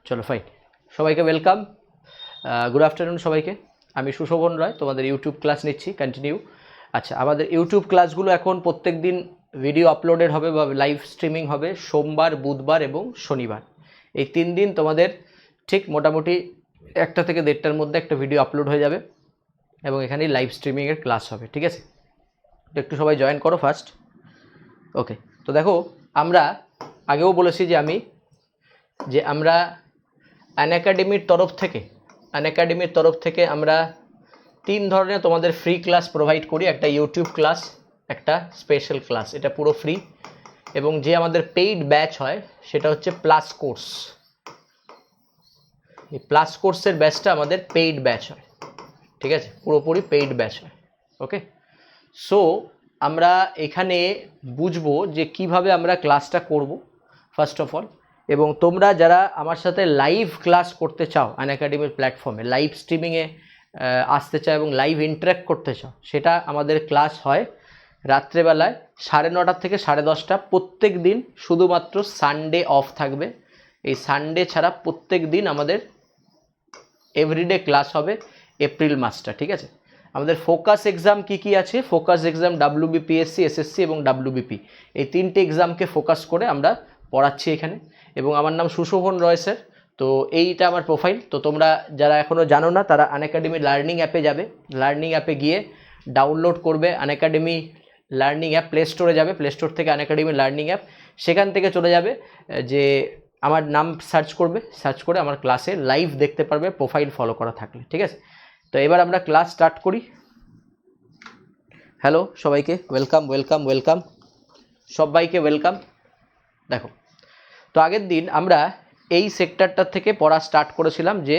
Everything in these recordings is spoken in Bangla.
চলো ফাইন, সবাইকে ওয়েলকাম, গুড আফটারনুন সবাইকে। আমি সুশোভন রায় তোমাদের ইউটিউব ক্লাস নিচ্ছি কন্টিনিউ। আচ্ছা, আমাদের ইউটিউব ক্লাসগুলো এখন প্রত্যেক দিন ভিডিও আপলোডেড হবে বা লাইভ স্ট্রিমিং হবে সোমবার, বুধবার এবং শনিবার। এই 3 দিন তোমাদের ঠিক মোটামুটি 1টা থেকে 1:30টার মধ্যে একটা ভিডিও আপলোড হয়ে যাবে এবং এখানেই লাইভ স্ট্রিমিংয়ের ক্লাস হবে, ঠিক আছে? তো একটু সবাই জয়েন করো ফার্স্ট। ওকে, তো দেখো আমরা আগেও বলেছি যে আমরা আনএকাডেমির তরফ থেকে আমরা 3 ধরনের তোমাদের ফ্রি ক্লাস প্রোভাইড করি। একটা ইউটিউব ক্লাস, একটা স্পেশাল ক্লাস, এটা পুরো ফ্রি। এবং যে আমাদের পেইড ব্যাচ হয় সেটা হচ্ছে প্লাস কোর্স। এই প্লাস কোর্সের ব্যাচটা আমাদের পেইড ব্যাচ হয়, ঠিক আছে? পুরোপুরি পেইড ব্যাচ হয়। ওকে, সো আমরা এখানে বুঝবো যে কিভাবে আমরা ক্লাসটা করব ফার্স্ট অফ অল। এবং তোমরা যারা আমার সাথে লাইভ ক্লাস করতে চাও আনএকাডেমির প্ল্যাটফর্মে, লাইভ স্ট্রিমিংয়ে আসতে চাও এবং লাইভ ইন্টারাক্ট করতে চাও, সেটা আমাদের ক্লাস হয় রাত্রেবেলায় 9:30 থেকে 10:30 প্রত্যেক দিন। শুধুমাত্র সানডে অফ থাকবে, এই সানডে ছাড়া প্রত্যেক দিন আমাদের এভরিডে ক্লাস হবে এপ্রিল মাসটা, ঠিক আছে? আমাদের ফোকাস এক্সাম কি আছে? ফোকাস এক্সাম WBPSC, SSC এবং WBP, এই 3টে এক্সামকে ফোকাস করে আমরা পড়াচ্ছি এখানে। এবং আমার নাম সুশোভন রয় স্যার। তো এইটা আমার প্রোফাইল। তো তোমরা যারা এখনও জানো না তারা আনএকাডেমি লার্নিং অ্যাপে যাবে, লার্নিং অ্যাপে গিয়ে ডাউনলোড করবে আনএকাডেমি লার্নিং অ্যাপ, প্লে স্টোরে যাবে, প্লে স্টোর থেকে আনএকাডেমি লার্নিং অ্যাপ, সেখান থেকে চলে যাবে যে আমার নাম সার্চ করবে, সার্চ করে আমার ক্লাসে লাইভ দেখতে পারবে প্রোফাইল ফলো করা থাকলে, ঠিক আছে? তো এবার আমরা ক্লাস স্টার্ট করি। হ্যালো সবাইকে, ওয়েলকাম, সবাইকে ওয়েলকাম। দেখো, তো আগের দিন আমরা এই সেক্টরটা থেকে পড়া স্টার্ট করেছিলাম যে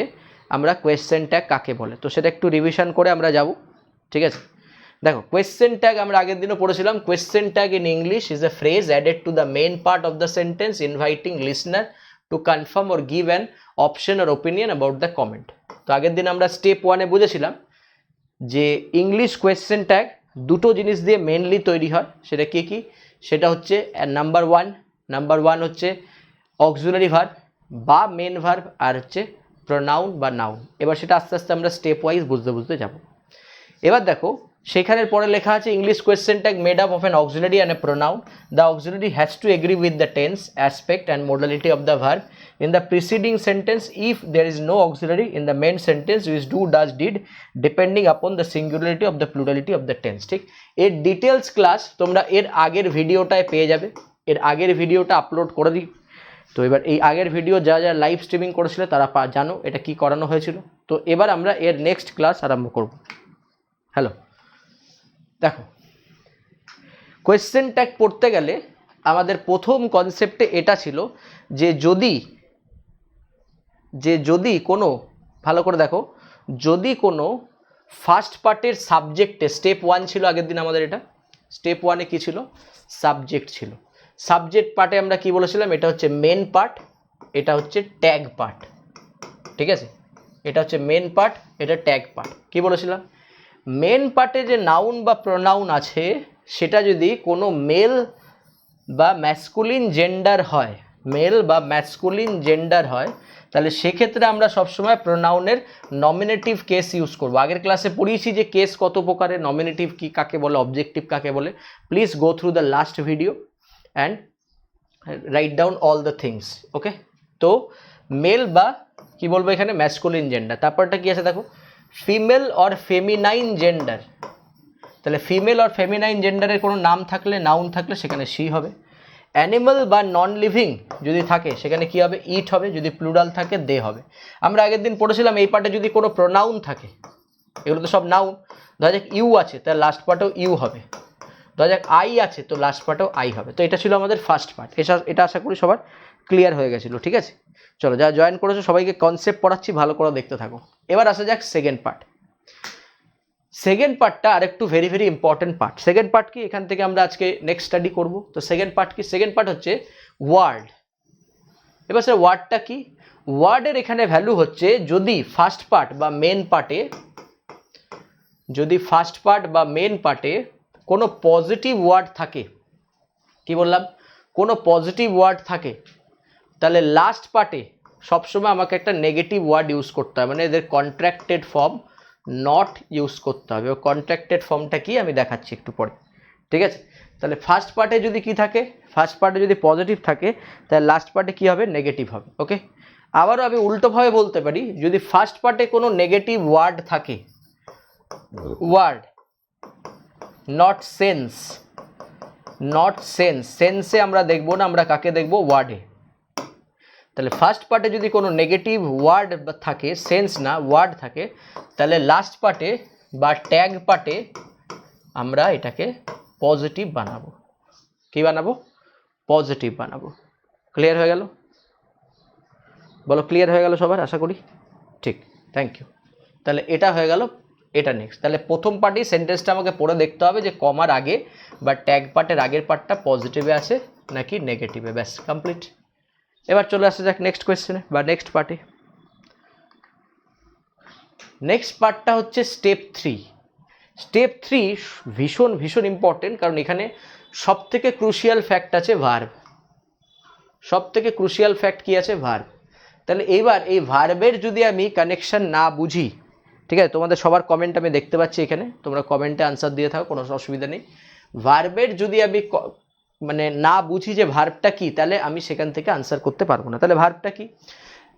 আমরা কোয়েশ্চেন ট্যাগ কাকে বলে। তো সেটা একটু রিভিশন করে আমরা যাব, ঠিক আছে? দেখো, কোয়েশ্চেন ট্যাগ আমরা আগের দিনও পড়েছিলাম। Question tag in English is a phrase added to the main part of the sentence inviting listener to confirm or give an option or opinion about the comment. তো আগের দিন আমরা স্টেপ 1-এ বুঝেছিলাম যে ইংলিশ কোয়েশ্চেন ট্যাগ দুটো জিনিস দিয়ে মেনলি তৈরি হয়। সেটা কি? সেটা হচ্ছে নাম্বার ওয়ান হচ্ছে অক্সিলারি ভার্ব বা মেন ভার্ব, আর হচ্ছে প্রোনাউন বা নাউন। এবার সেটা আস্তে আস্তে আমরা স্টেপ ওয়াইজ বুঝতে যাব। এবার দেখো, সেখানের পরে লেখা আছে English question tag made up of an auxiliary and a pronoun. The auxiliary has to agree with the tense, aspect and modality of the verb in the preceding sentence if there is no auxiliary in the main sentence which do, does, did depending upon the singularity of the plurality of the tense, ঠিক? এর ডিটেলস ক্লাস তোমরা এর আগের ভিডিওটায় পেয়ে যাবে, এর আগের ভিডিওটা আপলোড করে দিই। তো এবার এই আগের ভিডিও যারা লাইভ স্ট্রিমিং করেছিল তারা জানো এটা কি করানো হয়েছিল। তো এবার আমরা এর নেক্সট ক্লাস আরম্ভ করব। হ্যালো, দেখো, কোয়েশ্চেন ট্যাগ পড়তে গেলে আমাদের প্রথম কনসেপ্টে এটা ছিল যে যদি কোনো, ভালো করে দেখো, যদি কোনো ফার্স্ট পার্টের সাবজেক্টে, স্টেপ 1 ছিল আগের দিন আমাদের, এটা স্টেপ 1-এ কী ছিল? সাবজেক্ট ছিল। সাবজেক্ট পার্টে আমরা কি বলেছিলাম? এটা হচ্ছে মেন পার্ট, এটা হচ্ছে ট্যাগ পার্ট, ঠিক আছে? এটা হচ্ছে মেন পার্ট, এটা ট্যাগ পার্ট। কি বলেছিলাম? মেন পার্টে যে নাউন বা প্রোনাউন আছে সেটা যদি কোনো মেল বা ম্যাসকুলিন জেন্ডার হয়, তাহলে সেক্ষেত্রে আমরা সবসময় প্রোনাউনের নমিনেটিভ কেস ইউজ করব। আগের ক্লাসে পড়িয়েছি যে কেস কত প্রকারের, নমিনেটিভ কি কাকে বলে, অবজেক্টিভ কাকে বলে। Please go through the last video and write down all the things. Okay, তো মেল বা কি বলবো এখানে, ম্যাসকুলিন জেন্ডার। তারপরটা কি আছে দেখো, ফিমেল অর ফেমিনাইন জেন্ডার। তাহলে ফিমেল অর ফেমিনাইন জেন্ডারের কোনো নাম থাকলে, নাউন থাকলে সেখানে শি হবে। অ্যানিমাল বা নন লিভিং যদি থাকে সেখানে কি হবে? ইট হবে। যদি প্লুরাল থাকে দে হবে। আমরা আগের দিন পড়েছিলাম এই পার্টে যদি কোনো প্রোনাউন থাকে, এগুলো তো সব নাউন, ধরা যাক ইউ আছে তার লাস্ট পার্টেও ইউ হবে, ধরা যাক আই আছে তো লাস্ট পার্টেও আই হবে। তো এটা ছিল আমাদের ফার্স্ট পার্ট। এটা আশা করি সবার ক্লিয়ার হয়ে গেছিলো, ঠিক আছে? চলো, যারা জয়েন করেছো সবাইকে কনসেপ্ট পড়াচ্ছি, ভালো করে দেখতে থাকো। এবার আসা যাক সেকেন্ড পার্ট। সেকেন্ড পার্টটা আরেকটু very important part. Second part কি, এখান থেকে আমরা আজকে নেক্সট স্টাডি করব। তো সেকেন্ড পার্ট কি? সেকেন্ড পার্ট হচ্ছে ওয়ার্ড। এবার স্যার ওয়ার্ডটা কি? ওয়ার্ডের এখানে ভ্যালু হচ্ছে যদি ফার্স্ট পার্ট বা মেন পার্টে কোনো পজিটিভ ওয়ার্ড থাকে, কি বললাম? কোনো পজিটিভ ওয়ার্ড থাকে, তাহলে লাস্ট পার্টে সবসময় আমাকে একটা নেগেটিভ ওয়ার্ড ইউজ করতে হবে, মানে এদের কন্ট্রাক্টেড ফর্ম নট ইউজ করতে হবে। ও কন্ট্রাক্টেড ফর্মটা কি আমি দেখাচ্ছি একটু পরে, ঠিক আছে? তাহলে ফার্স্ট পার্টে যদি কি থাকে, ফার্স্ট পার্টে যদি পজিটিভ থাকে তাহলে লাস্ট পার্টে কি হবে, নেগেটিভ হবে। ওকে, আবারও আমি উল্টোভাবে বলতে পারি, যদি ফার্স্ট পার্টে কোনো নেগেটিভ ওয়ার্ড থাকে, word not sense, not sense, সেন্সে আমরা দেখবো না, আমরা কাকে দেখবো, ওয়ার্ডে। তাহলে ফার্স্ট পার্টে যদি কোনো নেগেটিভ ওয়ার্ড থাকে, সেন্স না ওয়ার্ড থাকে, তাহলে লাস্ট পার্টে বা ট্যাগ পার্টে আমরা এটাকে পজিটিভ বানাবো। কি বানাবো, পজিটিভ বানাবো। ক্লিয়ার হয়ে গেল? বলো ক্লিয়ার হয়ে গেল সবার, আশা করি। ঠিক, থ্যাংক ইউ। তাহলে এটা হয়ে গেল, এটা নেক্সট। তাহলে প্রথম পার্টি সেন্টেন্সটা আমাকে পড়ে দেখতে হবে যে কমার আগে বা ট্যাগ পার্টের আগের পার্টটা পজিটিভে আছে নাকি নেগেটিভে, ব্যাস কমপ্লিট। এবার চলে আসা যাক নেক্সট কোয়েশ্চেনে বা নেক্সট পার্টে। নেক্সট পার্টটা হচ্ছে স্টেপ 3। স্টেপ 3 ভীষণ ভীষণ ইম্পর্টেন্ট, কারণ এখানে সব থেকে ক্রুশিয়াল ফ্যাক্ট আছে ভার্ব। সব থেকে ক্রুশিয়াল ফ্যাক্ট কি আছে, ভার্ব। তাহলে এইবার এই ভার্বের যদি আমি কানেকশন না বুঝি, ঠিক আছে, তোমাদের সবার কমেন্ট আমি দেখতে পাচ্ছি এখানে, তোমরা কমেন্টে আনসার দিয়ে থাকো, কোনো অসুবিধা নেই। ভার্বের যদি আমি মানে না বুঝি যে ভার্বটা কি, তাহলে আমি সেখান থেকে আনসার করতে পারবো না। তাহলে ভার্বটা কি,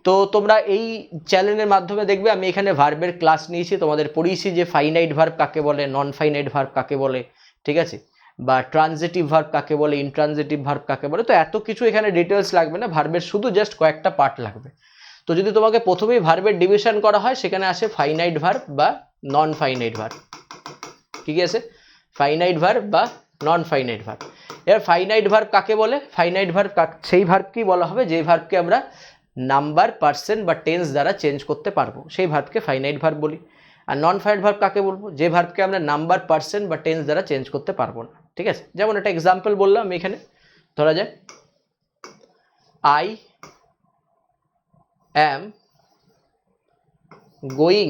তো তোমরা এই চ্যানেলের মাধ্যমে দেখবে আমি এখানে ভার্বের ক্লাস নিয়েছি, তোমাদের পড়িয়েছি যে ফাইনাইট ভার্ব কাকে বলে, নন ফাইনাইট ভার্ব কাকে বলে, ঠিক আছে, বা ট্রানজিটিভ ভার্ব কাকে বলে, ইনট্রানজিটিভ ভার্ব কাকে বলে। তো এত কিছু এখানে ডিটেলস লাগবে না, ভার্বের শুধু জাস্ট কয়েকটা পার্ট লাগবে। তো যদি তোমাকে প্রথমেই ভার্বের ডিভিশন করা হয়, সেখানে আসে ফাইনাইট ভার্ব বা নন ফাইনাইট ভার্ব। কি কি আছে, ফাইনাইট ভার্ব বা নন ফাইনাইট ভার্ব। এবার ফাইনাইট ভার্ব কাকে বলে, ফাইনাইট ভার্ব সেই ভার্বকেই বলা হবে যে ভার্বকে আমরা নাম্বার, পার্সন বা টেন্স দ্বারা চেঞ্জ করতে পারবো, সেই ভার্বকে ফাইনাইট ভার্ব বলি। আর নন ফাইনাইট ভার্ব কাকে বলবো, যে ভার্বকে আমরা নাম্বার, পার্সন বা টেন্স দ্বারা চেঞ্জ করতে পারবো না, ঠিক আছে? যেমন একটা এক্সাম্পল বললাম আমি এখানে, ধরা যায় I am going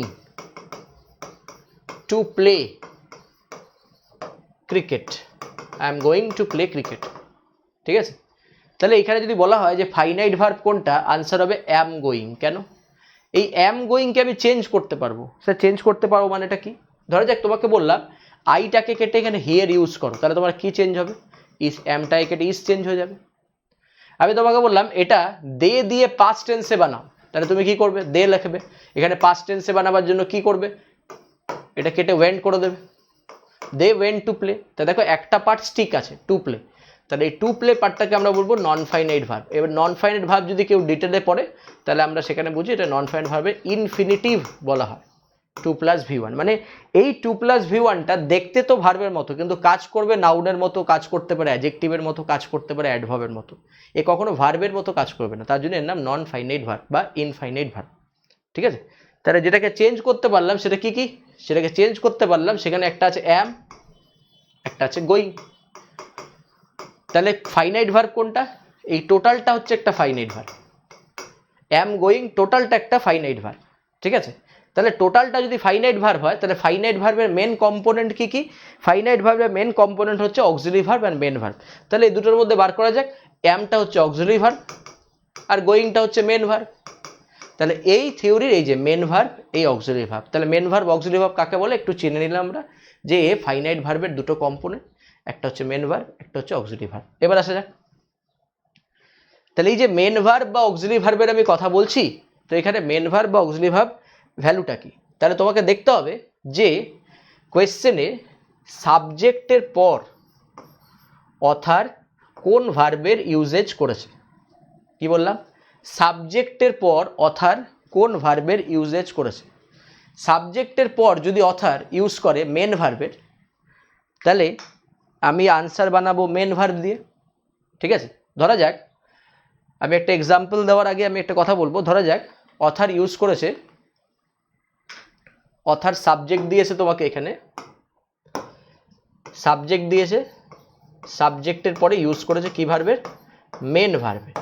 to play cricket, I am going to play cricket, ঠিক আছে? তাহলে এখানে যদি বলা হয় যে ফাইনাইট ভার্ব কোনটা, আনসার হবে অ্যাম গোয়িং। কেন, এই অ্যাম গোয়িংকে আমি চেঞ্জ করতে পারবো। স্যার চেঞ্জ করতে পারবো মানেটা কি, ধরা যাক তোমাকে বললাম আইটাকে কেটে এখানে হিয়ার ইউজ করো, তাহলে তোমার কি চেঞ্জ হবে, ইস, অ্যামটাকে কেটে ইস চেঞ্জ হয়ে যাবে। আমি তোমাকে বললাম এটা দে দিয়ে পাস্ট টেন্সে বানাও, তাহলে তুমি কি করবে, দে লিখবে। এখানে পাস্ট টেন্সে বানাবার জন্য কি করবে, এটা কেটে ওয়েন্ট করে দেবে, দে ওয়েন্ট টু প্লে। তা দেখো একটা পার্ট স্টিক আছে, টু প্লে, তাহলে এই টু প্লে পার্টটাকে আমরা বলবো নন ফাইনাইট ভার্ব। এবার নন ফাইনাইট ভার্ব যদি কেউ ডিটেলে পড়ে, তাহলে আমরা সেখানে বুঝি এটা নন ফাইনাইট ভার্বের ইনফিনিটিভ বলা হয়, 2+V1। মানে এই 2+V1টা দেখতে তো ভার্বের মতো, কিন্তু কাজ করবে নাউনের মতো, কাজ করতে পারে অ্যাডজেক্টিভের মতো, কাজ করতে পারে অ্যাডভার্বের মতো, এ কখনো ভার্বের মতো কাজ করবে না। তার জন্য এর নাম নন ফাইনাইট ভার্ব বা ইনফাইনাইট ভার্ব, ঠিক আছে? তাহলে যেটাকে চেঞ্জ করতে পারলাম সেটা কি কি, সেটাকে চেঞ্জ করতে পারলাম, সেখানে একটা আছে অ্যাম, একটা আছে গোয়িং। তাহলে ফাইনাইট ভার্ব কোনটা, এই টোটালটা হচ্ছে একটা ফাইনাইট ভার্ব, অ্যাম গোয়িং টোটালটা একটা ফাইনাইট ভার্ব, ঠিক আছে? তাহলে টোটালটা যদি ফাইনাইট ভার্ব হয়, তাহলে ফাইনাইট ভার্বের মেন কম্পোনেন্ট কি কি, ফাইনাইট ভার্বের মেন কম্পোনেন্ট হচ্ছে auxiliary verb and main verb. তাহলে এই দুটোর মধ্যে বার করা যাক, অ্যামটা হচ্ছে অক্সিলারি ভার্ব আর গোয়িংটা হচ্ছে মেন ভার্ব। তাহলে এই থিওরির এই যে মেন ভার্ব, এই অক্সিলারি ভার্ব, তাহলে মেন ভার্ব অক্সিলারি ভার্ব কাকে বলে একটু চিনে নিলাম আমরা, যে ফাইনাইট ভার্বের দুটো কম্পোনেন্ট, একটা হচ্ছে মেন ভার্ব, একটা হচ্ছে অক্সিলারি ভার্ব। এবার আসা যাক, তাহলে এই যে মেন ভার্ব বা অক্সিলারি ভার্বের আমি কথা বলছি, তো এখানে মেন ভার্ব বা অক্সিলারি ভার্ব ভ্যালুটা কি, তাহলে তোমাকে দেখতে হবে যে কোয়েশ্চেনে সাবজেক্টের পর অথার কোন ভার্বের ইউজেজ করেছে। কি বললাম, সাবজেক্টের পর অথার কোন ভার্বের ইউজেজ করেছে। সাবজেক্টের পর যদি অথার ইউজ করে মেন ভার্বের, তাহলে আমি আনসার বানাবো মেন ভার্ব দিয়ে, ঠিক আছে? ধরা যাক, আমি একটা এক্সাম্পল দেওয়ার আগে আমি একটা কথা বলবো, ধরা যাক অথার ইউজ করেছে, অথার সাবজেক্ট দিয়েছে তোমাকে, এখানে সাবজেক্ট দিয়েছে, সাবজেক্টের পরে ইউজ করেছে কি ভার্বের, মেন ভার্বের।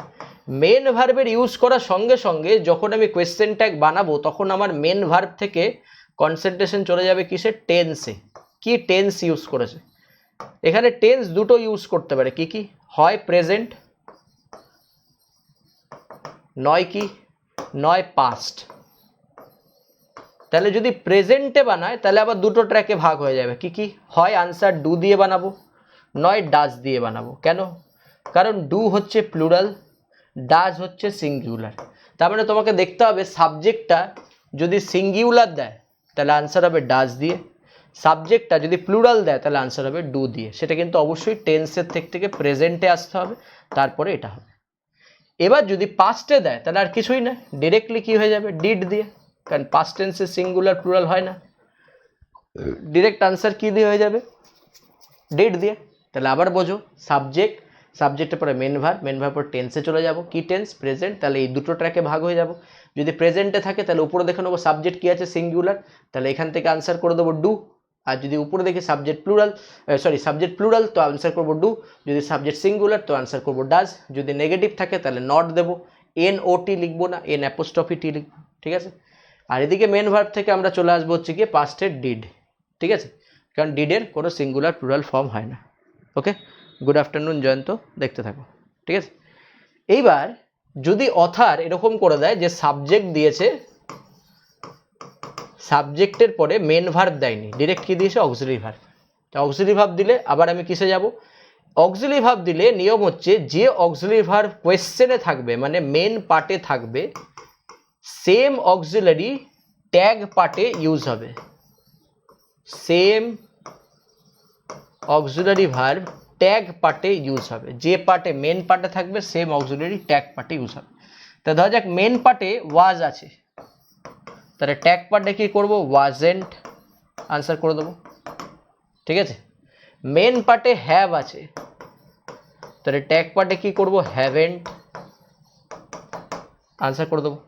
মেন ভার্বের ইউজ করার সঙ্গে সঙ্গে যখন আমি কোয়েশ্চেন ট্যাগ বানাবো, তখন আমার মেন ভার্ব থেকে কনসেন্ট্রেশন চলে যাবে কিসে, টেন্সে। কি টেন্স ইউজ করেছে, এখানে টেন্স দুটো ইউজ করতে পারে, কি কি, হয় প্রেজেন্ট, নয় কি নয় পাস্ট। তাহলে যদি প্রেজেন্টে বানায় তাহলে আবার দুটো ট্র্যাকে ভাগ হয়ে যাবে। কি কি? হয় আনসার ডু দিয়ে বানাবো, নয় ডাজ দিয়ে বানাবো। কেন? কারণ ডু হচ্ছে প্লুরাল, ডাজ হচ্ছে সিঙ্গুলার। তার মানে তোমাকে দেখতে হবে সাবজেক্টটা যদি সিঙ্গুলার দেয় তাহলে আনসার হবে ডাজ দিয়ে, সাবজেক্টটা যদি প্লুরাল দেয় তাহলে আনসার হবে ডু দিয়ে। সেটা কিন্তু অবশ্যই টেন্সের থেকে প্রেজেন্টে আসতে হবে, তারপরে এটা হবে। এবার যদি পাস্টে দেয় তাহলে আর কিছুই না, ডিরেক্টলি কি হয়ে যাবে? ডিড দিয়ে, কারণ পাস্ট টেন্সে সিঙ্গুলার প্লুরাল হয় না। ডিরেক্ট আনসার কি দিয়ে হয়ে যাবে? ডিড দিয়ে। তাহলে আবার বোঝো, সাবজেক্ট, সাবজেক্টের পরে মেন ভার্ব, মেন ভার্ব পর টেন্সে চলে যাব। কি টেন্স? প্রেজেন্ট। তাহলে এই দুটো ট্র্যাকে ভাগ হয়ে যাব। যদি প্রেজেন্টে থাকে তাহলে উপরে দেখে নেবো সাবজেক্ট কি আছে? সিঙ্গুলার। তাহলে এখান থেকে আনসার করে দেবো ডু। আর যদি উপরে দেখি সাবজেক্ট প্লুরাল, সাবজেক্ট প্লুরাল তো আনসার করবো ডু। যদি সাবজেক্ট সিঙ্গুলার তো আনসার করবো ডাজ। যদি নেগেটিভ থাকে তাহলে নট দেবো, NOT লিখবো না, N' T লিখবো। ঠিক আছে? আর এদিকে মেন ভার্ব থেকে আমরা চলে আসবো হচ্ছে গিয়ে পাস্টের ডিড। ঠিক আছে? কারণ ডিডের কোনো সিঙ্গুলার প্লুরাল ফর্ম হয় না। ওকে, গুড আফটারনুন জয়ন্ত, দেখতে থাকো। ঠিক আছে? এইবার যদি অথার এরকম করে দেয় যে সাবজেক্ট দিয়েছে, সাবজেক্টের পরে মেন ভার্ব দেয়নি, ডিরেক্ট কি দিয়েছে? Auxiliary verb. তা অক্সিলারি ভার্ব দিলে আবার আমি কিসে যাব? অক্সিলারি ভার্ব দিলে নিয়ম হচ্ছে যে অক্সিলারি ভার্ব কোয়েশ্চেনে থাকবে মানে মেন পার্টে থাকবে, সেম অক্সিলারি ট্যাগ পার্টে ইউজ হবে। সেম অক্সিলারি ভার্ব ট্যাগ পার্টে ইউজ হবে। যে পার্টে মেন পার্টে থাকবে সেম অক্সিলারি ট্যাগ পার্টে ইউজ হবে। তা ধরা যাক মেন পার্টে ওয়াজ আছে, তাহলে ট্যাগ পার্টে কি করব? ওয়াজেন্ট, আনসার করে দেবো। ঠিক আছে? মেন পার্টে হ্যাভ আছে, তাহলে ট্যাগ পার্টে কি করব? হ্যাভেন্ট, আনসার করে দেবো।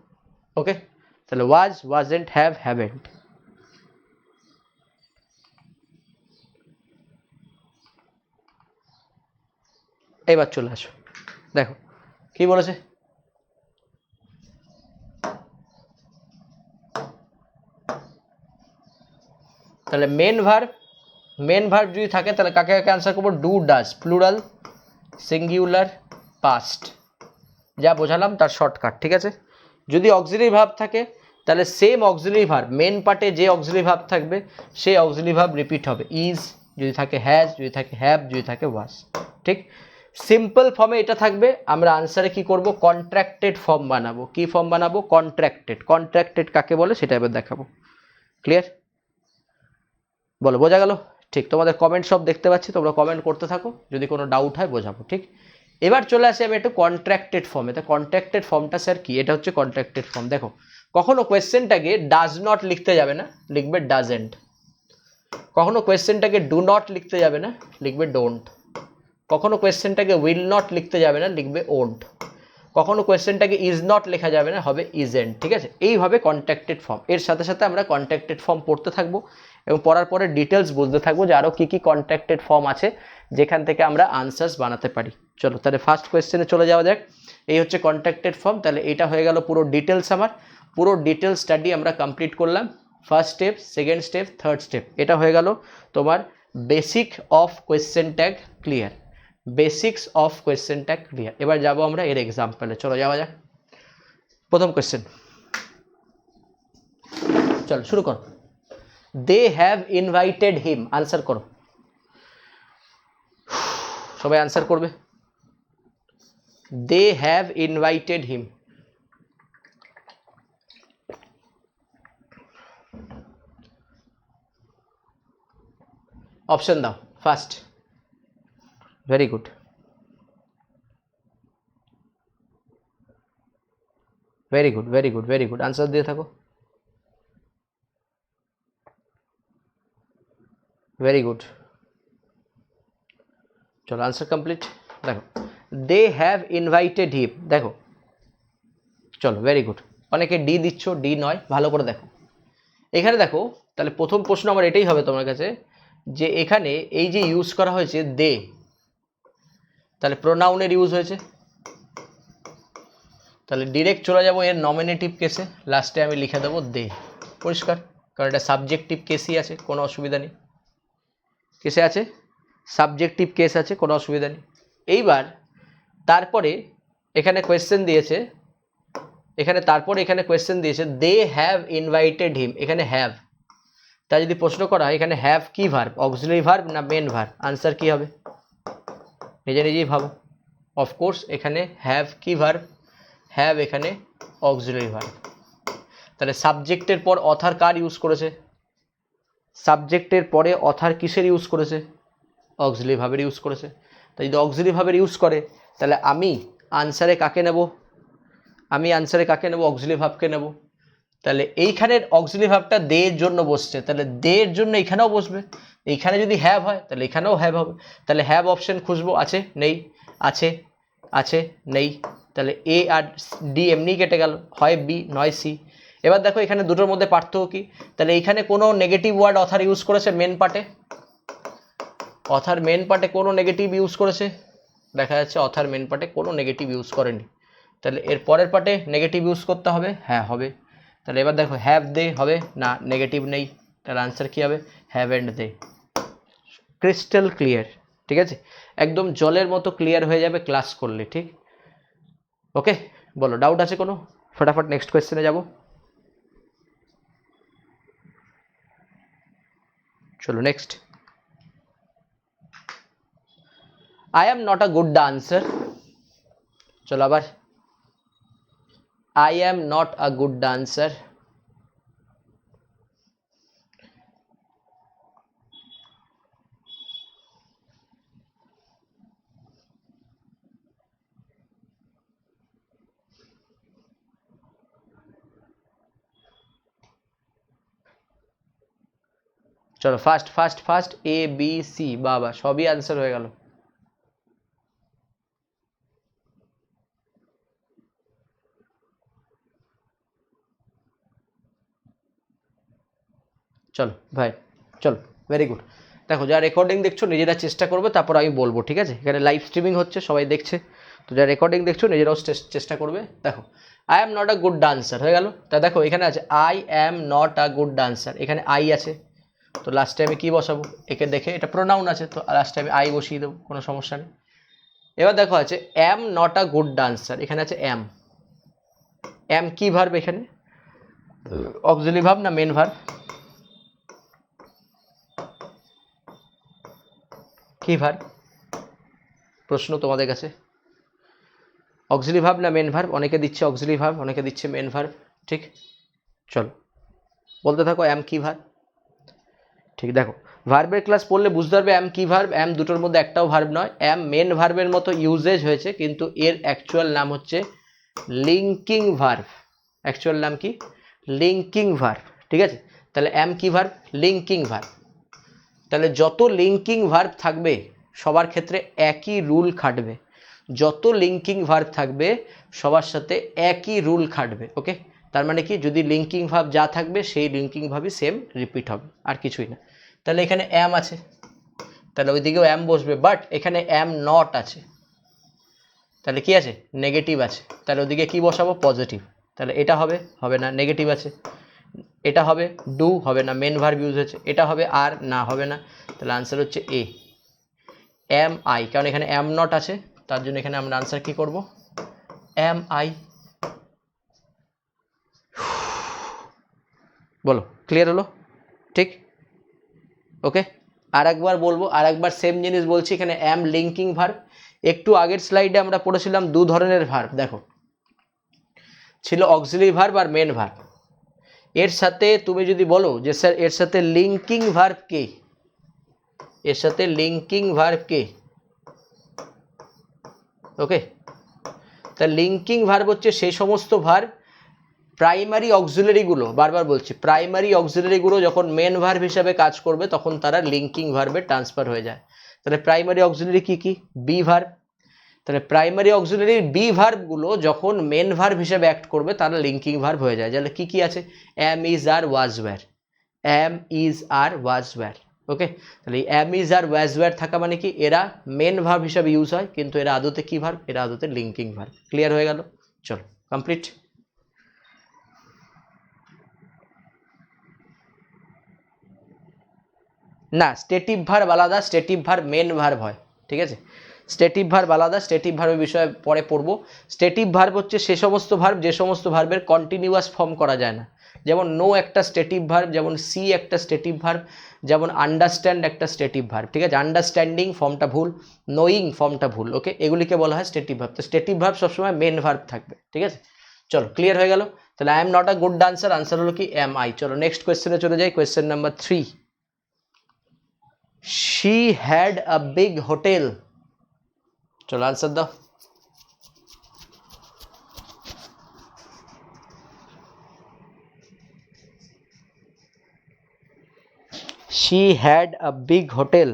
ওকে, তাহলে ওয়াজ, ওয়াজেন্ট, হ্যাভ, হ্যাভেন্ট। এবার চলে আসো, দেখো কি বলেছে। তাহলে মেন ভার্ব যদি থাকে তাহলে কাকে কাকে আনসার করবো? Do, does, plural, singular, past. যা বোঝালাম তার শর্টকাট। ঠিক আছে? যদি অক্সিলারি ভার্ব থাকে তাহলে সেম অক্সিলারি ভার্ব মেন পার্টে যে অক্সিলারি ভার্ব থাকবে সেই অক্সিলারি ভার্ব রিপিট হবে। ইজ যদি থাকে, হ্যাজ যদি থাকে, হ্যাভ যদি থাকে, ওয়াজ। ঠিক? সিম্পল ফর্মে এটা থাকবে। আমরা আনসারে কি করব? কন্ট্রাক্টেড ফর্ম বানাবো। কি ফর্ম বানাবো? কন্ট্রাক্টেড। কন্ট্রাক্টেড কাকে বলে সেটা এবার দেখাবো। ক্লিয়ার? বলো, বোঝা গেল? ঠিক, তোমাদের কমেন্ট সব দেখতে পাচ্ছি, তোমরা কমেন্ট করতে থাকো, যদি কোনো ডাউট হয় বোঝাবো। ঠিক, এবার চলে আসি আমি একটু কন্ট্রাক্টেড ফর্মে। তো কন্ট্রাক্টেড ফর্মটা স্যার কি? এটা হচ্ছে কন্ট্রাক্টেড ফর্ম। দেখো, কখনো কোয়েশ্চেনটাকে ডাজ নট লিখতে যাবে না, লিখবে ডাজেন্ট। কখনো কোয়েশ্চেনটাকে ডু নট লিখতে যাবে না, লিখবে ডোন্ট। কখনো কোয়েশ্চেনটাকে উইল নট লিখতে যাবে না, লিখবে ওন্ট। কখনো কোয়েশ্চেনটাকে ইজ নট লেখা যাবে না, হবে ইজেন্ট। ঠিক আছে? এইভাবে কন্ট্রাক্টেড ফর্ম। এর সাথে সাথে আমরা কন্ট্রাক্টেড ফর্ম পড়তে থাকবো এবং পড়ার পরে ডিটেলস বুঝতে থাকবো যে আরও কী কী কন্ট্রাক্টেড ফর্ম আছে যেখান থেকে আমরা আনসার্স বানাতে পারি। চলো তাহলে ফার্স্ট কোয়েশ্চেনে চলে যাওয়া যাক। এই হচ্ছে কন্ট্রাক্টেড ফর্ম। তাহলে এটা হয়ে গেল পুরো ডিটেলস। আমার পুরো ডিটেলস স্টাডি আমরা কমপ্লিট করলাম। First step, second step, third step, এটা হয়ে গেল তোমার basic of question tag clear. Basics of question tag clear. এবার যাবো আমরা এর এক্সাম্পলে। চলো যাওয়া যাক। প্রথম কোয়েশ্চেন, চলো শুরু করো। They have invited him, answer করো। সবাই আনসার করবে। They have invited him. Option দাও first. Very good, very good, very good, very good. Answer দিয়ে থাকো। ভেরি গুড, চলো আনসার কমপ্লিট। দেখো, দে হ্যাভ ইনভাইটেড হিম। দেখো, চলো ভেরি গুড। অনেকে ডি দিচ্ছ, ডি নয়, ভালো করে দেখো। এখানে দেখো, তাহলে প্রথম প্রশ্ন আমার এটাই হবে তোমার কাছে যে এখানে এই যে ইউজ করা হয়েছে দে, তাহলে প্রোনাউনের ইউজ হয়েছে। তাহলে ডিরেক্ট চলে যাব এর নমিনেটিভ কেসে, লাস্টে আমি লিখে দেবো দে। পরিষ্কার, কারণ এটা সাবজেক্টিভ কেসই আছে, কোনো অসুবিধা নেই। কেসে আছে? সাবজেক্টিভ কেস আছে, কোনো অসুবিধা নেই। এইবার তারপরে এখানে কোয়েশ্চেন দিয়েছে এখানে তারপর এখানে কোয়েশ্চেন দিয়েছে দে হ্যাভ ইনভাইটেড হিম, এখানে হ্যাভ। তাই যদি প্রশ্ন করা হয় এখানে হ্যাভ কি ভার্ব, অক্সিলারি ভার্ব না মেন ভার্ব, আনসার কি হবে নিজে নিজেই ভাবো। অফকোর্স এখানে হ্যাভ কি ভার্ব, হ্যাভ এখানে অক্সিলারি ভার্ব। তাহলে সাবজেক্টের পর অথার কার ইউজ করেছে, সাবজেক্টের পরে অথার কিসের ইউজ করেছে, অক্সিলারি ভার্বের ইউজ করেছে। তাই যদি অক্সিলারি ভার্বের ইউজ করে তাহলে আমি আনসারে কাকে নেব, আমি আনসারে কাকে নেব, অক্সিলারি ভার্বকে নেব। তাহলে এইখানের অক্সিলারি ভার্বটা দে এর জন্য বসছে, তাহলে দে এর জন্য এখানেও বসবে। এইখানে যদি হ্যাভ হয় তাহলে এখানেও হ্যাভ হবে। তাহলে হ্যাভ অপশন খুঁজবো, আছে নেই, আছে আছে নেই। তাহলে এ আর ডি এমনি কেটে গেল, হয় বি নয় সি। এবার দেখো এখানে দুটোর মধ্যে পার্থক্য কি, তাহলে এইখানে কোনো নেগেটিভ ওয়ার্ড অথার ইউজ করেছে মেন পার্টে, অথার মেন পার্টে কোনো নেগেটিভ ইউজ করেছে, দেখা যাচ্ছে অথার মেন পার্টে কোনো নেগেটিভ ইউজ করেনি। তাহলে এর পরের পার্টে নেগেটিভ ইউজ করতে হবে, হ্যাঁ হবে। তাহলে এবার দেখো হ্যাভ দে হবে না, নেগেটিভ নেই, তাহলে আনসার কী হবে, have and they. Crystal clear, ঠিক আছে, একদম জলের মতো ক্লিয়ার হয়ে যাবে ক্লাস করলে, ঠিক। ওকে, বলো ডাউট আছে কোনো, ফটাফট নেক্সট কোয়েশ্চেনে যাব। চলো next. I am not a good dancer, চলো আবার, I am not a good dancer. চলো first first first A B C, বাবা সবই আনসার হয়ে গেল। চলো ভাই, চলো ভেরি গুড। দেখো যা রেকর্ডিং দেখছো নিজেরা চেষ্টা করবে, তারপর আমি বলবো, ঠিক আছে। এখানে লাইভ স্ট্রিমিং হচ্ছে, সবাই দেখছে, তো যা রেকর্ডিং দেখছো নিজেরাও চেষ্টা করবে। দেখো I am not a good dancer হয়ে গেল। তা দেখো এখানে আছে I am not a good dancer, এখানে আই আছে, তো লাস্টে আমি কী বসাবো, একে দেখে এটা প্রোনাউন আছে, তো লাস্টে আমি আই বসিয়ে দেবো, কোনো সমস্যা নেই। এবার দেখো আছে am not a good dancer, এখানে আছে অ্যাম, অ্যাম কি ভার্ব, এখানে অক্সিলারি ভার্ব না মেন ভার্ব, কি ভার্ব, প্রশ্ন তোমাদের কাছে, অক্সিলারি ভার্ব না মেন ভার্ব, অনেকে দিচ্ছে অক্সিলারি ভার্ব, অনেকে দিচ্ছে মেন ভার্ব, ঠিক। চলো বলতে থাকো অ্যাম কি ভার্ব, ঠিক। দেখো ভার্বের ক্লাস পড়লে বুঝতে পারবে অ্যাম কি ভার্ব, অ্যাম দুটোর মধ্যে একটাও ভার্ব নয়, অ্যাম মেন ভার্বের মতো ইউজেজ হয়েছে, কিন্তু এর অ্যাকচুয়াল নাম হচ্ছে লিঙ্কিং ভার্ব। অ্যাকচুয়াল নাম কি, লিঙ্কিং ভার্ব, ঠিক আছে। তাহলে অ্যাম কি ভার্ব, লিঙ্কিং ভার্ব। তাহলে যত লিঙ্কিং ভার্ব থাকবে সবার ক্ষেত্রে একই রুল খাটবে, যত লিঙ্কিং ভার্ব থাকবে সবার সাথে একই রুল খাটবে, ওকে। তার মানে কি, যদি লিঙ্কিং ভার্ব যা থাকবে সেই লিঙ্কিং ভার্বই সেম রিপিট হবে, আর কিছুই না। তাহলে এখানে অ্যাম আছে, তাহলে ওইদিকেও অ্যাম বসবে, বাট এখানে অ্যাম নট আছে, তাহলে কি আছে, নেগেটিভ আছে, তাহলে ওদিকে কি বসাবো, পজিটিভ। তাহলে এটা হবে, হবে না, নেগেটিভ আছে। এটা হবে ডু, হবে না, মেন ভার্ব ইউজ হয়েছে। এটা হবে আর, না হবে না। তাহলে আনসার হচ্ছে এ, এম আই, কারণ এখানে এম নট আছে, তার জন্য এখানে আমরা আনসার কি করব, এম আই। বলো ক্লিয়ার হলো, ঠিক। ওকে, আর একবার বলবো, আর একবার সেম জিনিস বলছি, এখানে এম লিঙ্কিং ভার্ব। একটু আগের স্লাইডে আমরা পড়েছিলাম দু ধরনের ভার্ব, দেখো ছিল অক্সিলারি ভার্ব আর মেন ভার্ব। এর সাথে তুমি যদি বলো যে স্যার এর সাথে লিঙ্কিং ভার্ব কে, এর সাথে লিঙ্কিং ভার্ব কে, ওকে। তা লিঙ্কিং ভার্ব হচ্ছে সেই সমস্ত ভার্ব, প্রাইমারি অক্সিলারিগুলো, বারবার বলছি প্রাইমারি অক্সিলারিগুলো যখন মেন ভার্ব হিসাবে কাজ করবে তখন তারা লিঙ্কিং ভার্বে ট্রান্সফার হয়ে যায়। তাহলে প্রাইমারি অক্সিলারি কি কি, বি ভার্ব। তাহলে প্রাইমারি অক্সিলারির বি ভার্বগুলো যখন মেন ভার্ব হিসাবে অ্যাক্ট করবে তারা লিঙ্কিং ভার্ব হয়ে যায়। তাহলে কি কি আছে, am is are was were, am is are was were, okay. তাহলে am is are was were থাকা মানে কি, এরা মেন ভার্ব হিসাবে ইউজ হয়, কিন্তু এরা আদতে কি ভার্ব, এরা আদতে লিঙ্কিং ভার্ব। ক্লিয়ার হয়ে গেল, চলো কমপ্লিট। না, স্টেটিভ ভার্ব আলাদা, স্টেটিভ ভার্ব মেন ভার্ব হয়, ঠিক আছে। স্টেটিভ ভার্ব আলাদা, স্টেটিভ ভার্বের বিষয়ে পরে পড়বো। স্টেটিভ ভার্ব হচ্ছে সে সমস্ত ভার্ব যে সমস্ত ভার্বের কন্টিনিউয়াস ফর্ম করা যায় না, যেমন নো একটা স্টেটিভ ভার্ব, যেমন সি একটা স্টেটিভ ভার্ব, যেমন আন্ডারস্ট্যান্ড একটা স্টেটিভ ভার্ব, ঠিক আছে। আন্ডারস্ট্যান্ডিং ফর্মটা ভুল, নোয়িং ফর্মটা ভুল, ওকে, এগুলিকে বলা হয় স্টেটিভ ভার্ব। তো স্টেটিভ ভার্ব সবসময় মেন ভার্ব থাকবে, ঠিক আছে। চলো ক্লিয়ার হয়ে গেল। তাহলে I am not a good dancer, answer হলো কি এম আই। চলো নেক্সট কোয়েশ্চেনে চলে যাই, question number 3। She had a big hotel. চলো আনসার দাও। She had a big hotel.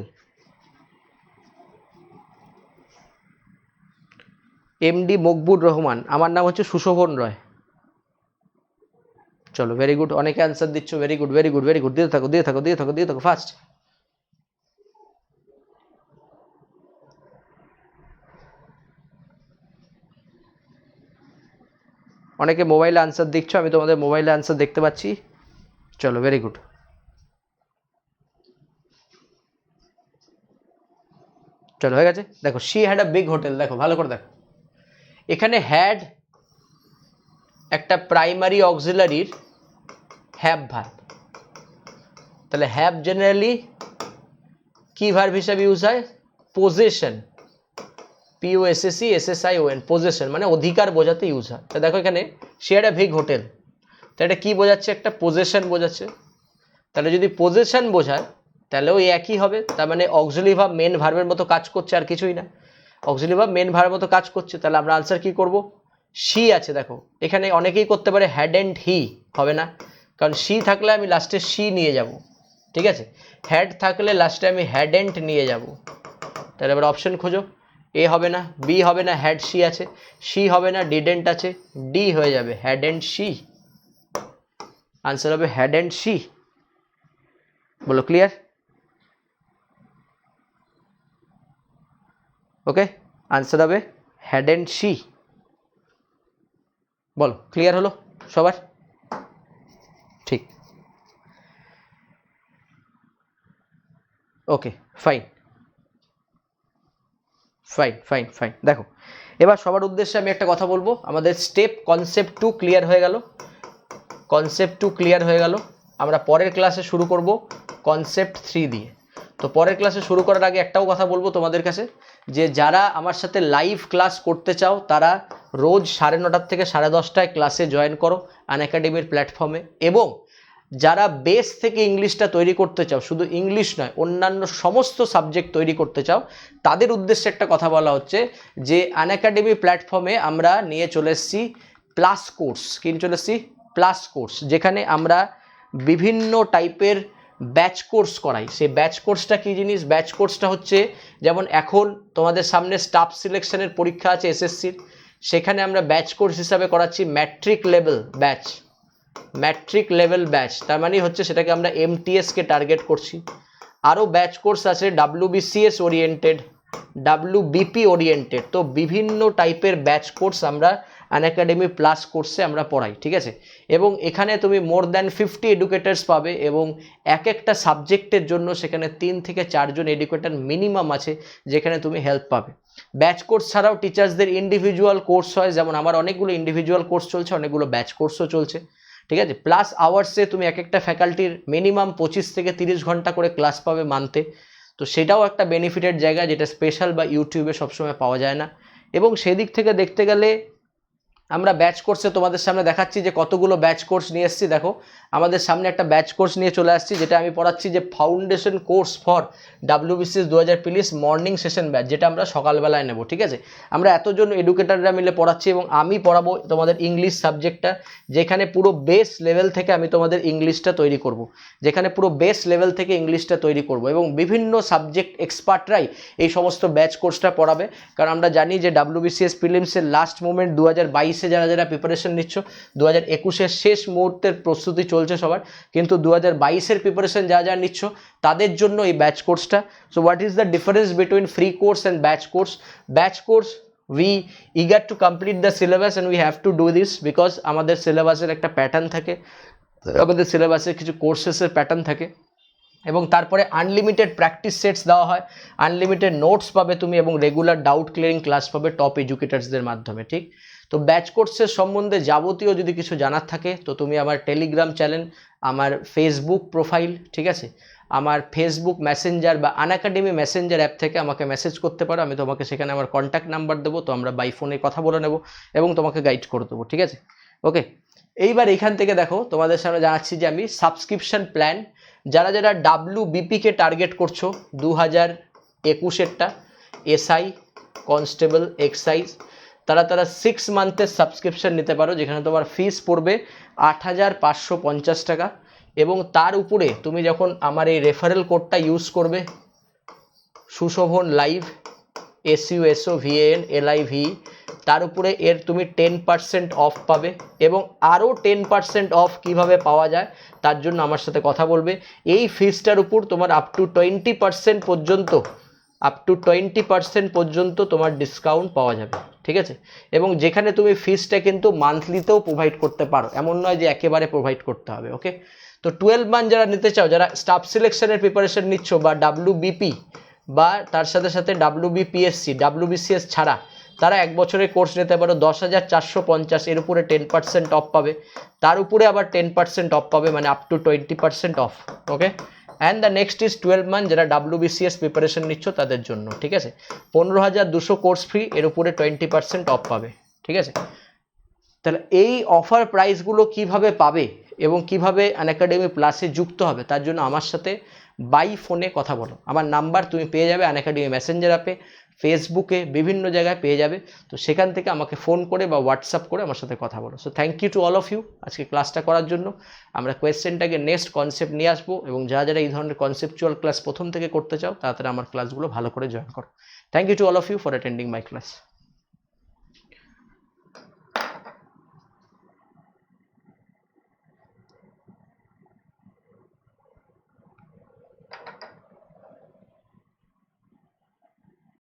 MD Maqbur Rahman, আমার নাম হচ্ছে সুশোভন রয়। চলো ভেরি গুড, অনেকে অ্যান্সার দিচ্ছ, very good very good very good, দিতে থাকো দিতে থাকো দিতে থাকো দিতে থাকো ফার্স্ট। অনেকে মোবাইলে আনসার দিচ্ছ, আমি তোমাদের মোবাইলে আনসার দেখতে পাচ্ছি। চলো ভেরি গুড। চলো হয়ে গেছে। দেখো she had a big hotel, দেখো ভালো করে দেখো, এখানে হ্যাড একটা প্রাইমারি অক্সিলারির হ্যাভ ভার্ব। তাহলে হ্যাভ জেনারেলি কি ভার্ব হিসাবে ইউজ হয়? পজেশন, পিওএসএসি এসএসআইওএন, পজেশন মানে অধিকার বোঝাতে ইউজ হয়। তো দেখো এখানে she had a big hotel, তো এটা কি বোঝাচ্ছে? একটা পজেশন বোঝাচ্ছে। তাহলে যদি পজেশন বোঝায় তাহলে ওই একই হবে, তার মানে অক্সিলারি ভার্ব মেন ভার্বের মতো কাজ করছে, আর কিছুই না। অক্সিলারি ভার্ব মেন ভার্বের মতো কাজ করছে, তাহলে আমরা আনসার কি করব? শি আছে, দেখো এখানে অনেকেই করতে পারে হ্যাড অ্যান্ড হি, হবে না, কারণ শি থাকলে আমি লাস্টে শি নিয়ে যাব, ঠিক আছে। হ্যাড থাকলে লাস্টে আমি হ্যাড অ্যান্ড নিয়ে যাব। তাহলে এবার অপশন খোঁজো। এ হবে না, বি হবে না, হ্যাড শি আছে, শি হবে না, ডিডেন্ট আছে, ডি হয়ে যাবে হ্যাড অ্যান্ড শি। আনসার হবে হ্যাড অ্যান্ড শি। বলো ক্লিয়ার? ওকে, আনসার হবে হ্যাড অ্যান্ড শি। বলো ক্লিয়ার হলো সবার? ঠিক, okay fine fine fine fine. দেখো এবার সবার উদ্দেশ্যে আমি একটা কথা বলবো, আমাদের স্টেপ কনসেপ্ট 2 ক্লিয়ার হয়ে গেল, কনসেপ্ট 2 ক্লিয়ার হয়ে গেল। আমরা পরের ক্লাসে শুরু করব কনসেপ্ট 3 দিয়ে। তো পরের ক্লাসে শুরু করার আগে একটাও কথা বলবো তোমাদের কাছে, যে যারা আমার সাথে লাইভ ক্লাস করতে চাও তারা রোজ 9:30 থেকে 10:30 ক্লাসে জয়েন করো আনএকাডেমির প্ল্যাটফর্মে। এবং যারা বেস থেকে ইংলিশটা তৈরি করতে চাও, শুধু ইংলিশ নয় অন্যান্য সমস্ত সাবজেক্ট তৈরি করতে চাও, তাদের উদ্দেশ্যে একটা কথা বলা হচ্ছে যে আনএকাডেমি প্ল্যাটফর্মে আমরা নিয়ে চলে এসেছি প্লাস কোর্স। কিনে চলে এসেছি প্লাস কোর্স, যেখানে আমরা বিভিন্ন টাইপের ব্যাচ কোর্স করাই। সেই ব্যাচ কোর্সটা কী জিনিস? ব্যাচ কোর্সটা হচ্ছে, যেমন এখন তোমাদের সামনে স্টাফ সিলেকশনের পরীক্ষা আছে এসএসসির, সেখানে আমরা ব্যাচ কোর্স হিসাবে করাচ্ছি matric level batch. Matric level batch তার মানে হচ্ছে সেটাকে আমরা এমটিএসকে টার্গেট করছি। আরও ব্যাচ কোর্স আছে ডাব্লিউবিসিএস ওরিয়েন্টেড, ডাব্লিউবিপি ওরিয়েন্টেড। তো বিভিন্ন টাইপের ব্যাচ কোর্স আমরা আনএকাডেমি প্লাস কোর্সে আমরা পড়াই, ঠিক আছে। এবং এখানে তুমি মোর দ্যান 50 এডুকেটার্স পাবে, এবং এক একটা সাবজেক্টের জন্য সেখানে 3 থেকে 4 জন এডুকেটার মিনিমাম আছে যেখানে তুমি হেল্প পাবে। ব্যাচ কোর্স ছাড়াও টিচার্সদের ইন্ডিভিজুয়াল কোর্স হয়, যেমন আমার অনেকগুলো ইন্ডিভিজুয়াল কোর্স চলছে, অনেকগুলো ব্যাচ কোর্সও চলছে, ঠিক আছে। প্লাস আওয়ার্সে তুমি এক একটা ফ্যাকাল্টির মিনিমাম 25 থেকে 30 ঘন্টা করে ক্লাস পাবে মানতে। তো সেটাও একটা বেনিফিটেড জায়গা, যেটা স্পেশাল বা ইউটিউবে সবসময় পাওয়া যায় না। এবং সেদিক থেকে দেখতে গেলে আমরা ব্যাচ কোর্সে তোমাদের সামনে দেখাচ্ছি যে কতগুলো ব্যাচ কোর্স নিয়ে এসেছি। দেখো আমাদের সামনে একটা ব্যাচ কোর্স নিয়ে চলে আসছি, যেটা আমি পড়াচ্ছি যে foundation course for WBCS 2000 prelims morning session batch, যেটা আমরা সকালবেলায় নেব, ঠিক আছে। আমরা এতজন এডুকেটাররা মিলে পড়াচ্ছি, এবং আমি পড়াবো তোমাদের ইংলিশ সাবজেক্টটা, যেখানে পুরো বেস লেভেল থেকে আমি তোমাদের ইংলিশটা তৈরি করব, যেখানে পুরো বেস লেভেল থেকে ইংলিশটা তৈরি করব। এবং বিভিন্ন সাবজেক্ট এক্সপার্টরাই এই সমস্ত ব্যাচ কোর্সটা পড়াবে, কারণ আমরা জানি যে ডাব্লিউবিসিএস প্রিলিমসের লাস্ট মোমেন্ট 2022 যারা যারা প্রিপারেশন নিচ্ছ, 2021 শেষ মুহূর্তের প্রস্তুতি চলছে সবার, কিন্তু 2022 প্রিপারেশন যারা যারা নিচ্ছ তাদের জন্য এই ব্যাচ কোর্সটা। So what is the difference between free course and batch course? Batch course we eager to complete the syllabus and we have to do this because আমাদের সিলেবাসের একটা প্যাটার্ন থাকে, আমাদের সিলেবাসের কিছু কোর্সেসের প্যাটার্ন থাকে। এবং তারপরে আনলিমিটেড প্র্যাকটিস সেটস দেওয়া হয়, আনলিমিটেড নোটস পাবে তুমি, এবং রেগুলার ডাউট ক্লিয়ারিং ক্লাস পাবে টপ এডুকেটার্সদের মাধ্যমে। ঠিক, তো ব্যাচ কোর্সের সম্বন্ধে যাবতীয় যদি কিছু জানার থাকে তো তুমি আমার টেলিগ্রাম চ্যানেল, আমার ফেসবুক প্রোফাইল, ঠিক আছে, আমার ফেসবুক মেসেঞ্জার বা আনএকাডেমি মেসেঞ্জার অ্যাপ থেকে আমাকে মেসেজ করতে পারো। আমি তোমাকে সেখানে আমার কন্ট্যাক্ট নাম্বার দেবো, তো আমরা বাই ফোনে কথা বলে নেব এবং তোমাকে গাইড করে দেবো। ঠিক আছে, ওকে। এইবার এখান থেকে দেখো, তোমাদের সামনে জানাচ্ছি যে আমি সাবস্ক্রিপশন প্ল্যান, যারা যারা WBP-কে টার্গেট করছো 2021-এরটা, এসআই, কনস্টেবল, এক্সাইজ, তারা 6 মান্থের সাবস্ক্রিপশন নিতে পারো, যেখানে তোমার ফিস পড়বে 8,550 টাকা। এবং তার উপরে তুমি যখন আমার এই রেফারেল কোডটা ইউজ করবে, সুশোভন লাইভ, SUSOVAN LIV, তার উপরে এর তুমি 10% অফ পাবে। এবং আরও 10% অফ কিভাবে পাওয়া যায় তার জন্য আমার সাথে কথা বলবে। এই ফিসটার উপর তোমার আপ টু 20% পর্যন্ত তোমার ডিসকাউন্ট পাওয়া যাবে। ঠিক আছে, এবং যেখানে তুমি ফিসটা কিন্তু মান্থলিতেও প্রোভাইড করতে পারো, এমন নয় যে একেবারে প্রোভাইড করতে হবে। ওকে, তো 12 মান্থ যারা নিতে চাও, যারা স্টাফ সিলেকশনের প্রিপারেশন নিচ্ছ বা WBP বা তার সাথে সাথে WBPSC, WBCS ছাড়া, তারা 1 বছরের কোর্স নিতে পারো 10,450, এর উপরে 10% অফ পাবে, তার উপরে আবার 10% অফ পাবে, মানে up to 20% of. Okay, and the next is 12 month যারা WBCS প্রিপারেশন নিচ্ছ তাদের জন্য। ঠিক আছে, 15,200 কোর্স ফ্রি, এর উপরে 20% অফ পাবে। ঠিক আছে, তাহলে এই অফার প্রাইসগুলো কিভাবে পাবে এবং কিভাবে আনএকাডেমি প্লাসে যুক্ত হবে তার জন্য আমার সাথে বাই ফোনে কথা বলো। আমার নাম্বার তুমি পেয়ে যাবে আনএকাডেমি মেসেঞ্জার অ্যাপে, ফেসবুকে, বিভিন্ন জায়গায় পেয়ে যাবে। তো সেখান থেকে আমাকে ফোন করে বা হোয়াটসঅ্যাপ করে আমার সাথে কথা বলো। So thank you to all of you আজকে ক্লাসটা করার জন্য। আমরা কোয়েশ্চেনটাকে নেক্সট কনসেপ্ট নিয়ে আসবো, এবং যারা যারা এই ধরনের কনসেপচুয়াল ক্লাস প্রথম থেকে করতে চাও তাড়াতাড়ি আমার ক্লাসগুলো ভালো করে জয়েন করো। Thank you to all of you for attending my class.